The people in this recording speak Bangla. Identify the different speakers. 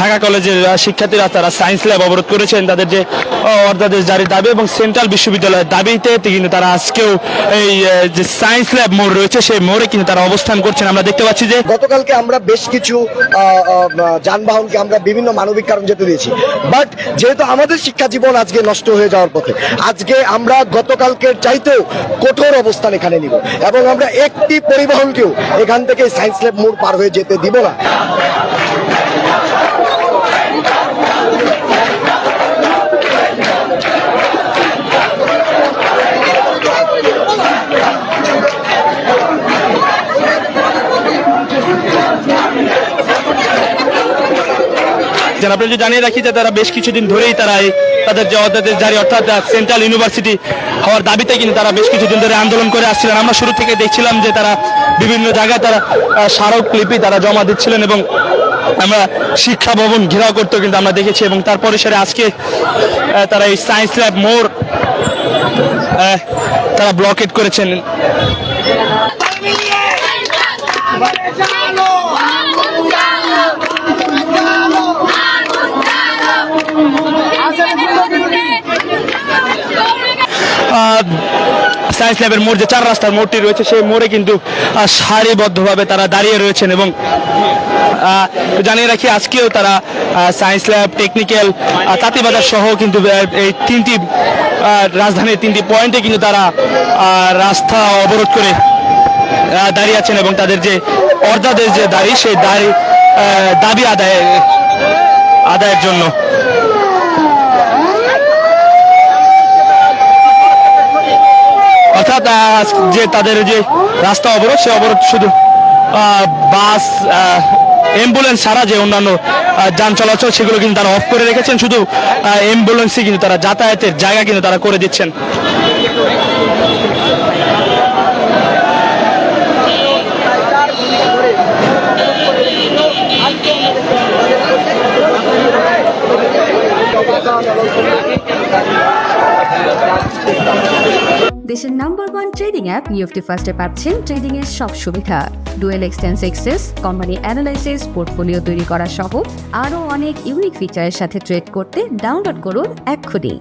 Speaker 1: ঢাকা কলেজের শিক্ষার্থীরা তারা সায়েন্স ল্যাব অবরোধ করেছেন তাদের যে অর্ধাদেশ জারির দাবি এবং সেন্ট্রাল বিশ্ববিদ্যালয়ের দাবিতে কিন্তু তারা আজকেও এই যে সায়েন্স ল্যাব মোড় রয়েছে সেই মোড়ে কিন্তু তারা অবস্থান করছেন। আমরা দেখতে পাচ্ছি যে
Speaker 2: গতকালকে আমরা বেশ কিছু যানবাহনকে আমরা বিভিন্ন মানবিক কারণ যেতে দিয়েছি, বাট যেহেতু আমাদের শিক্ষা জীবন আজকে নষ্ট হয়ে যাওয়ার পথে, আজকে আমরা গতকালকের চাইতেও কঠোর অবস্থান এখানে নিব এবং আমরা একটি পরিবহনকেও এখান থেকে সায়েন্স ল্যাব মোড় পার হয়ে যেতে দিব না।
Speaker 1: আপনারা যদি জানিয়ে রাখি যে তারা বেশ কিছুদিন ধরেই তারা তাদের যে অধ্যাদেশ জারি অর্থাৎ সেন্ট্রাল ইউনিভার্সিটি হওয়ার দাবিতে কিন্তু তারা বেশ কিছুদিন ধরে আন্দোলন করে আসছিলেন। আমরা শুরু থেকে দেখছিলাম যে তারা বিভিন্ন জায়গায় তারা স্মারকলিপি তারা জমা দিচ্ছিলেন এবং আমরা শিক্ষা ভবন ঘেরাও করতেও কিন্তু আমরা দেখেছি এবং তারপরে সেরে আজকে তারা এই সায়েন্স ল্যাব মোড় তারা ব্লকেট করেছেন। সায়েন্স ল্যাবের মোড় যে চার রাস্তার মোড়টি রয়েছে সেই মোড়ে কিন্তু সারিবদ্ধভাবে তারা দাঁড়িয়ে রয়েছেন এবং জানিয়ে রাখি আজকেও তারা সায়েন্স ল্যাব, টেকনিক্যাল, তাঁতিবাজার সহ কিন্তু এই তিনটি রাজধানীর তিনটি পয়েন্টে কিন্তু তারা রাস্তা অবরোধ করে দাঁড়িয়ে আছেন এবং তাদের যে অর্ধাদেশ যে দাবি সেই দাবি আদায়ের জন্য। অর্থাৎ যে তাদের যে রাস্তা অবরোধ সে অবরোধ শুধু বাস, অ্যাম্বুলেন্স ছাড়া যে অন্যান্য যান চলাচল সেগুলো কিন্তু তারা অফ করে রেখেছেন, শুধু অ্যাম্বুলেন্সই কিন্তু তারা যাতায়াতের জায়গা কিন্তু তারা করে দিচ্ছেন।
Speaker 3: দেশের নাম্বার 1 ট্রেডিং অ্যাপ নিফটি ফার্স্টে পাচ্ছেন ট্রেডিং এর সব সুবিধা, dual exchange access, company analysis, portfolio তৈরি করা সহ আরও অনেক ইউনিক ফিচারের সাথে ট্রেড করতে ডাউনলোড করুন এক্ষুনি।